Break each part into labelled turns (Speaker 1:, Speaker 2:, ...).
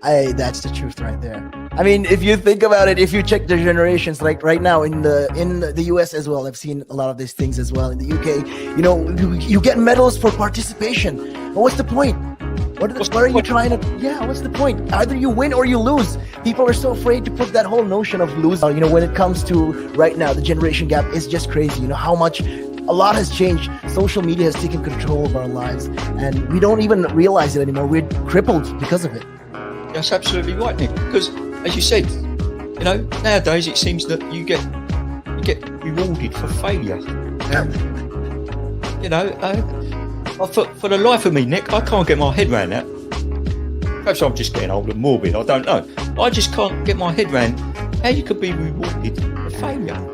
Speaker 1: That's the truth right there. I mean, if you think about it, if you check the generations, like right now in the US as well, I've seen a lot of these things as well. In the UK, you get medals for participation. But what's the point? What are you trying to? Yeah, what's the point? Either you win or you lose. People are so afraid to put that whole notion of lose. When it comes to right now, the generation gap is just crazy. How much a lot has changed. Social media has taken control of our lives, and we don't even realize it anymore. We're crippled because of it.
Speaker 2: That's absolutely right, Nick. Because, as you said, nowadays it seems that you get rewarded for failure. For the life of me, Nick, I can't get my head around that. Perhaps I'm just getting old and morbid. I don't know. I just can't get my head around how you could be rewarded for failure.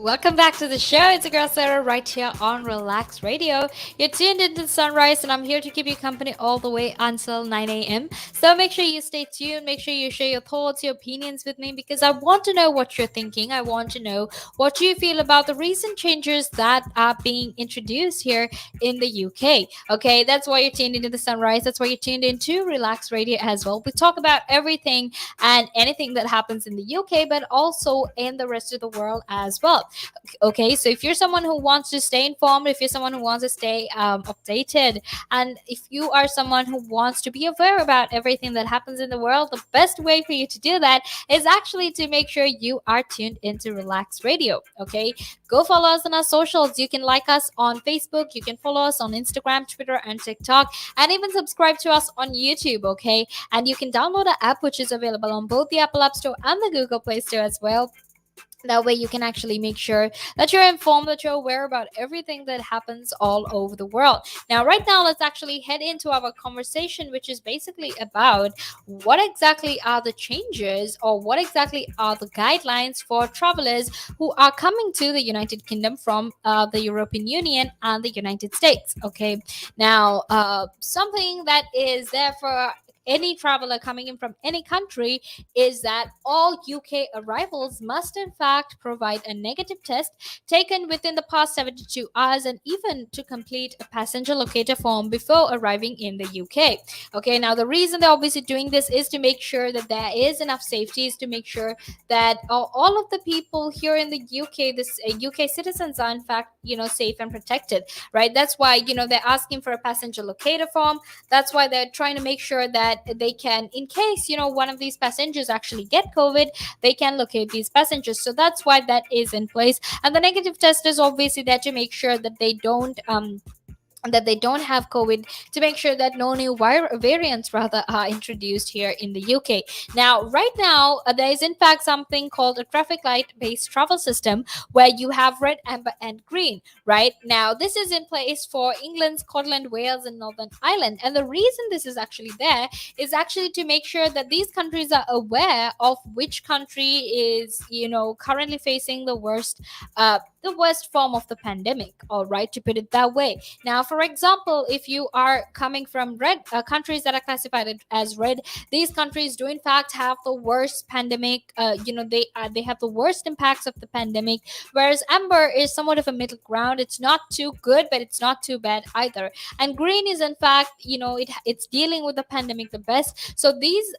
Speaker 3: Welcome back to the show. It's a girl Sarah right here on Relax Radio. You're tuned into Sunrise, and I'm here to keep you company all the way until 9 a.m. So make sure you stay tuned. Make sure you share your thoughts, your opinions with me, because I want to know what you're thinking. I want to know what you feel about the recent changes that are being introduced here in the UK. Okay, that's why you're tuned into the Sunrise. That's why you're tuned into Relax Radio as well. We talk about everything and anything that happens in the UK, but also in the rest of the world as well. Okay, so if you're someone who wants to stay informed, if you're someone who wants to stay updated, and if you are someone who wants to be aware about everything that happens in the world, the best way for you to do that is actually to make sure you are tuned into Relax Radio. Okay, go follow us on our socials. You can like us on Facebook, you can follow us on Instagram, Twitter, and TikTok, and even subscribe to us on YouTube. Okay, and you can download our app, which is available on both the Apple App Store and the Google Play Store as well. That way you can actually make sure that you're informed, that you're aware about everything that happens all over the world. Now, right now, let's actually head into our conversation, which is basically about what exactly are the changes, or what exactly are the guidelines for travelers who are coming to the United Kingdom from the European Union and the United States. Okay, now something that is there for any traveler coming in from any country is that all UK arrivals must in fact provide a negative test taken within the past 72 hours, and even to complete a passenger locator form before arriving in the UK. Okay, now the reason they're obviously doing this is to make sure that there is enough safety, is to make sure that all of the people here in the UK, this UK citizens, are in fact safe and protected, right? That's why they're asking for a passenger locator form. That's why they're trying to make sure that they can, in case one of these passengers actually get COVID, they can locate these passengers. So that's why that is in place. And the negative test is obviously there to make sure that they don't have COVID, to make sure that no new variants rather are introduced here in the UK. Now, right now, there is in fact something called a traffic light based travel system, where you have red, amber, and green. Right now, this is in place for England, Scotland, Wales, and Northern Ireland. And the reason this is actually there is actually to make sure that these countries are aware of which country is currently facing the worst form of the pandemic, all right, to put it that way. Now, for example, if you are coming from red countries that are classified as red, these countries do in fact have the worst pandemic. They have the worst impacts of the pandemic, whereas amber is somewhat of a middle ground. It's not too good, but it's not too bad either. And green is in fact, it's dealing with the pandemic the best. So this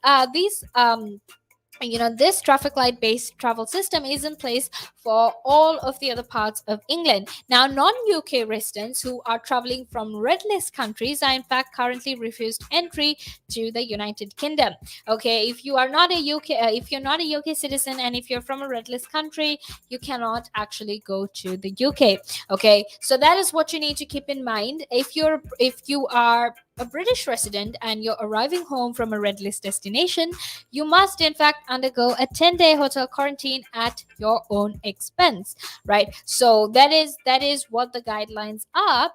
Speaker 3: traffic light based travel system is in place for all of the other parts of England. Now, non-UK residents who are traveling from red list countries are in fact currently refused entry to the United Kingdom. Okay, if you're not a UK citizen, and if you're from a red list country, you cannot actually go to the UK. Okay, so that is what you need to keep in mind. If you are a British resident and you're arriving home from a red list destination, you must in fact undergo a 10-day hotel quarantine at your own expense, right? So that is what the guidelines are.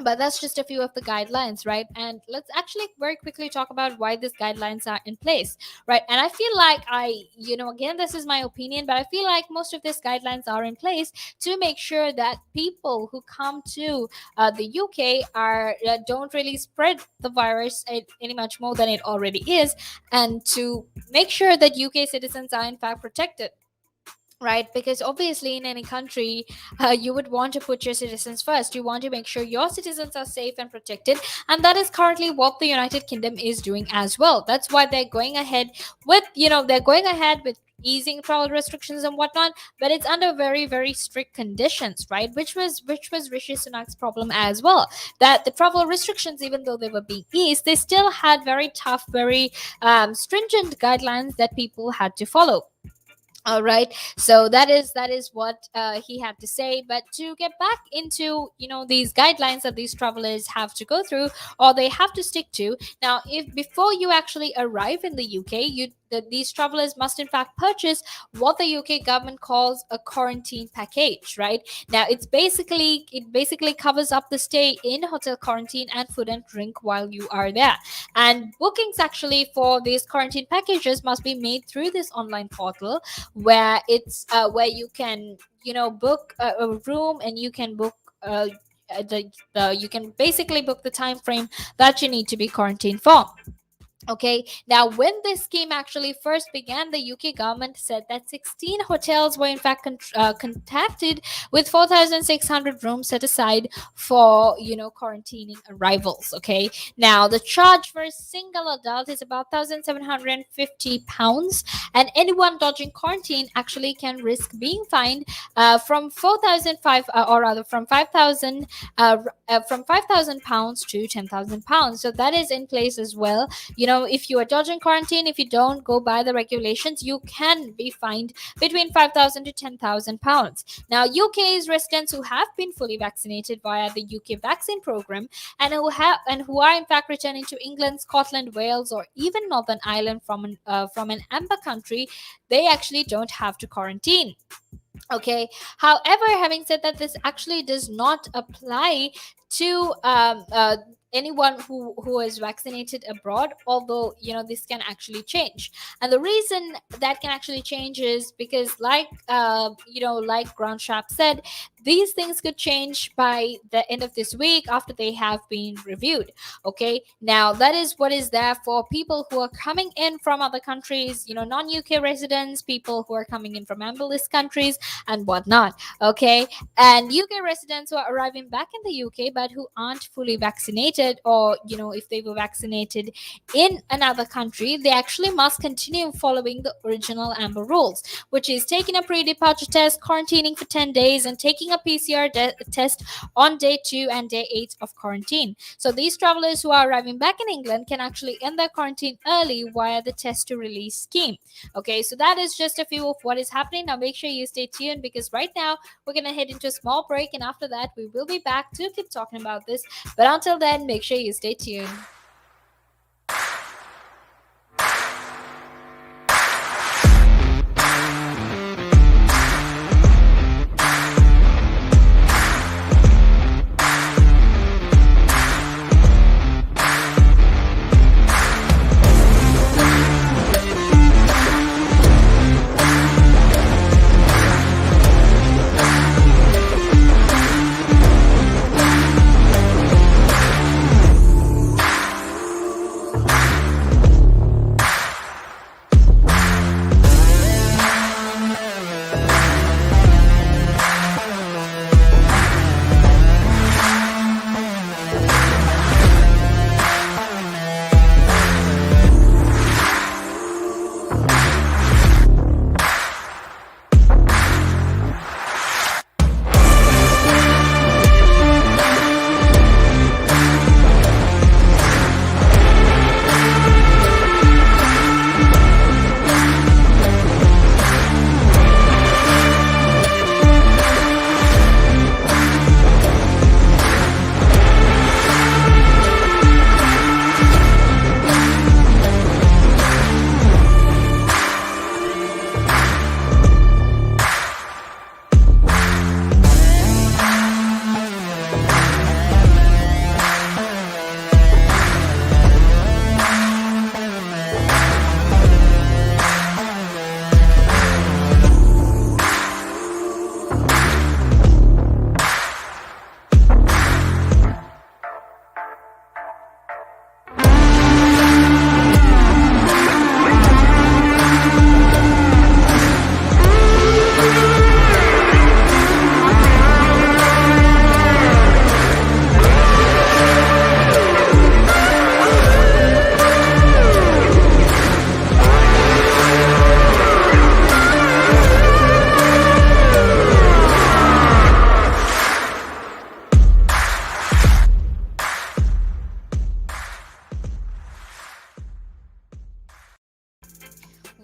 Speaker 3: But that's just a few of the guidelines, right? And let's actually very quickly talk about why these guidelines are in place, right? And I feel like again, this is my opinion, but I feel like most of these guidelines are in place to make sure that people who come to the UK are don't really spread the virus any much more than it already is, and to make sure that UK citizens are in fact protected, right? Because obviously in any country, you would want to put your citizens first. You want to make sure your citizens are safe and protected, and that is currently what the United Kingdom is doing as well. That's why they're going ahead with, easing travel restrictions and whatnot, but it's under very very strict conditions, right? Which was Rishi Sunak's problem as well, that the travel restrictions, even though they were being eased, they still had very tough, very stringent guidelines that people had to follow. All right, so that is what he had to say. But to get back into these guidelines that these travelers have to go through, or they have to stick to. Now, if before you actually arrive in the UK, these travelers must in fact purchase what the UK government calls a quarantine package, right? Now it basically covers up the stay in hotel quarantine and food and drink while you are there. And bookings actually for these quarantine packages must be made through this online portal, where you can book a room, and you can book you can basically book the time frame that you need to be quarantined for. Okay, now when this scheme actually first began, the UK government said that 16 hotels were in fact contacted with 4,600 rooms set aside for quarantining arrivals. Okay, now the charge for a single adult is about £1,750, and anyone dodging quarantine actually can risk being fined from 4,005 or rather from 5,000 from £5,000 to £10,000. So that is in place as well. If you are dodging quarantine, if you don't go by the regulations, you can be fined between 5,000 to £10,000. Now, UK's residents who have been fully vaccinated via the UK vaccine program, and who are in fact returning to England, Scotland, Wales, or even Northern Ireland from an amber country, they actually don't have to quarantine. Okay, however, having said that, this actually does not apply to anyone who is vaccinated abroad, although this can actually change. And the reason that can actually change is because, like Ground Sharp said, these things could change by the end of this week after they have been reviewed. Okay, now that is what is there for people who are coming in from other countries, non-UK residents, people who are coming in from amber list countries and whatnot. Okay, and UK residents who are arriving back in the UK but who aren't fully vaccinated, or if they were vaccinated in another country, they actually must continue following the original amber rules, which is taking a pre-departure test, quarantining for 10 days, and taking a PCR test on day 2 and day 8 of quarantine. So these travelers who are arriving back in England can actually end their quarantine early via the test to release scheme. Okay, so that is just a few of what is happening. Now make sure you stay tuned, because right now we're going to head into a small break, and after that we will be back to keep talking about this. But until then, make sure you stay tuned.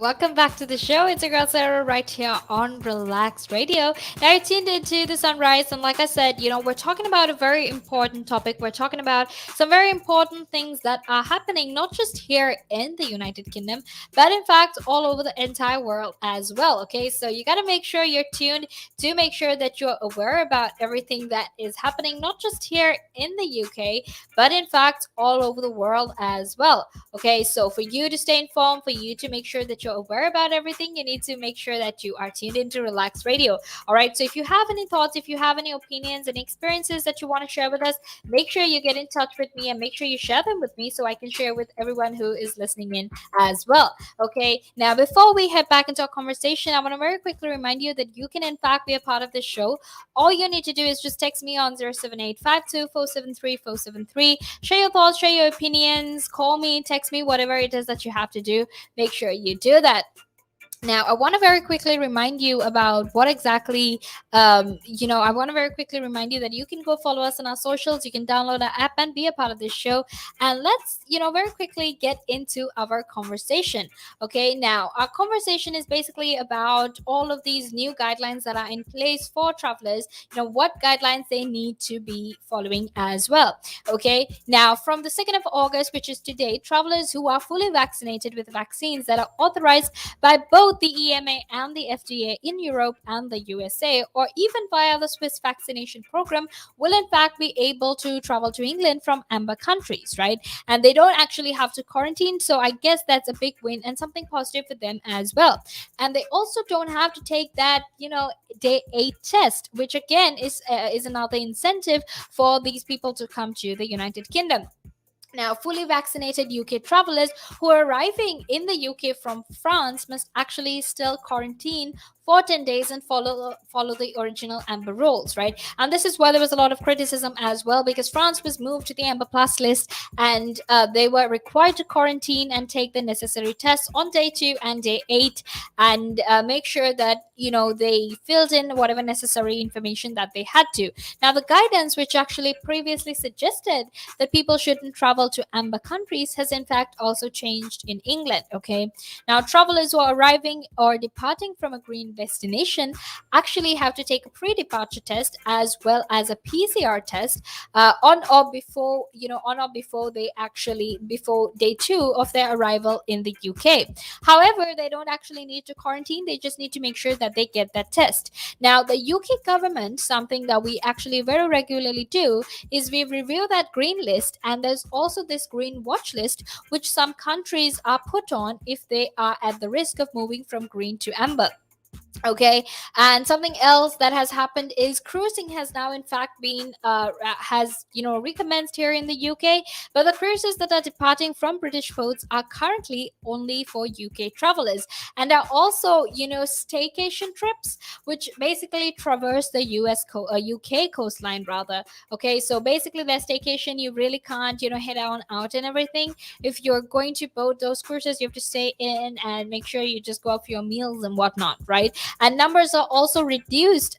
Speaker 3: Welcome back to the show. It's your girl Sarah right here on Relax Radio. Now you're tuned into the sunrise, and like I said, we're talking about a very important topic. We're talking about some very important things that are happening not just here in the United Kingdom, but in fact all over the entire world as well. Okay, so you got to make sure you're tuned to make sure that you're aware about everything that is happening, not just here in the UK, but in fact all over the world as well. Okay, so for you to stay informed, for you to make sure that you're aware about everything, you need to make sure that you are tuned into Relax Radio. All right, so if you have any thoughts, if you have any opinions and experiences that you want to share with us, make sure you get in touch with me and make sure you share them with me so I can share with everyone who is listening in as well. Okay, now before we head back into our conversation, I want to very quickly remind you that you can, in fact, be a part of this show. All you need to do is just text me on 07852473473. Share your thoughts, share your opinions, call me, text me, whatever it is that you have to do. Make sure you do that. Now, I want to very quickly remind you about what exactly, I want to very quickly remind you that you can go follow us on our socials. You can download our app and be a part of this show. And let's, very quickly get into our conversation. Okay, now our conversation is basically about all of these new guidelines that are in place for travelers, what guidelines they need to be following as well. Okay, now from the 2nd of August, which is today, travelers who are fully vaccinated with vaccines that are authorized by both the EMA and the FDA in Europe and the USA, or even via the Swiss vaccination program, will in fact be able to travel to England from amber countries, right? And they don't actually have to quarantine. So I guess that's a big win and something positive for them as well. And they also don't have to take that, day 8 test, which again is another incentive for these people to come to the United Kingdom. Now, fully vaccinated UK travelers who are arriving in the UK from France must actually still quarantine for 10 days and follow the original amber rules, right? And this is why there was a lot of criticism as well, because France was moved to the amber plus list, and they were required to quarantine and take the necessary tests on day 2 and day 8, and make sure that they filled in whatever necessary information that they had to. Now, the guidance, which actually previously suggested that people shouldn't travel to amber countries, has in fact also changed in England. Okay, now travelers who are arriving or departing from a green destination actually have to take a pre-departure test as well as a PCR test on or before they actually before day 2 of their arrival in the UK. However, they don't actually need to quarantine, they just need to make sure that they get that test. Now, the UK government, something that we actually very regularly do, is we review that green list, and there's also this green watch list which some countries are put on if they are at the risk of moving from green to amber. Okay, and something else that has happened is cruising has now in fact been has recommenced here in the UK, but the cruises that are departing from British ports are currently only for UK travelers, and are also staycation trips which basically traverse the UK coastline rather. Okay, so basically their staycation, you really can't head on out and everything. If you're going to boat those cruises, you have to stay in and make sure you just go out for your meals and whatnot, right? And numbers are also reduced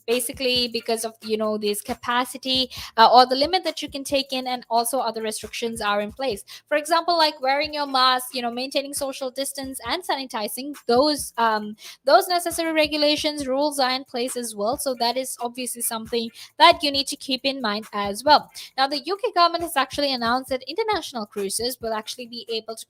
Speaker 3: basically because of this capacity or the limit that you can take in, and also other restrictions are in place. For example, like wearing your mask, maintaining social distance and sanitizing, those necessary regulations, rules are in place as well. So that is obviously something that you need to keep in mind as well. Now, the UK government has actually announced that international cruises will actually be able to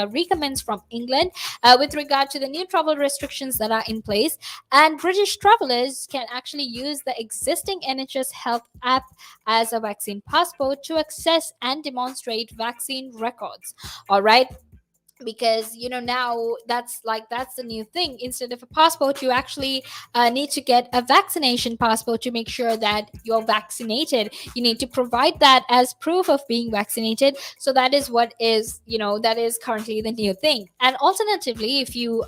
Speaker 3: recommence from England with regard to the new travel restrictions that are in place, and British travelers can actually use the existing NHS Health app as a vaccine passport to access and demonstrate vaccine records. All right, because now that's the new thing. Instead of a passport, you actually need to get a vaccination passport to make sure that you're vaccinated. You need to provide that as proof of being vaccinated. So that is what is that is currently the new thing. And alternatively, if you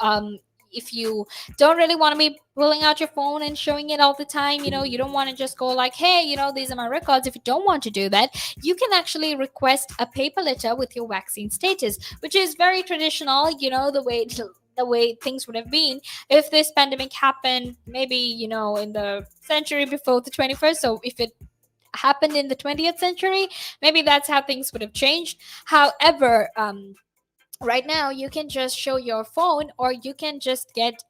Speaker 3: don't really want to be pulling out your phone and showing it all the time, you don't want to just go like, hey, these are my records. If you don't want to do that, you can actually request a paper letter with your vaccine status, which is very traditional, the way things would have been if this pandemic happened maybe in the century before the 21st. So if it happened in the 20th century, maybe that's how things would have changed. However, right now you can just show your phone, or you can just get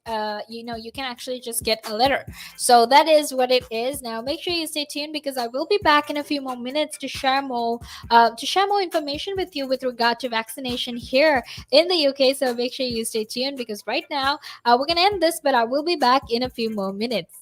Speaker 3: you can actually just get a letter. So that is what it is. Now make sure you stay tuned, because I will be back in a few more minutes to share more information with you with regard to vaccination here in the UK. So make sure you stay tuned, because right now we're gonna end this, but I will be back in a few more minutes.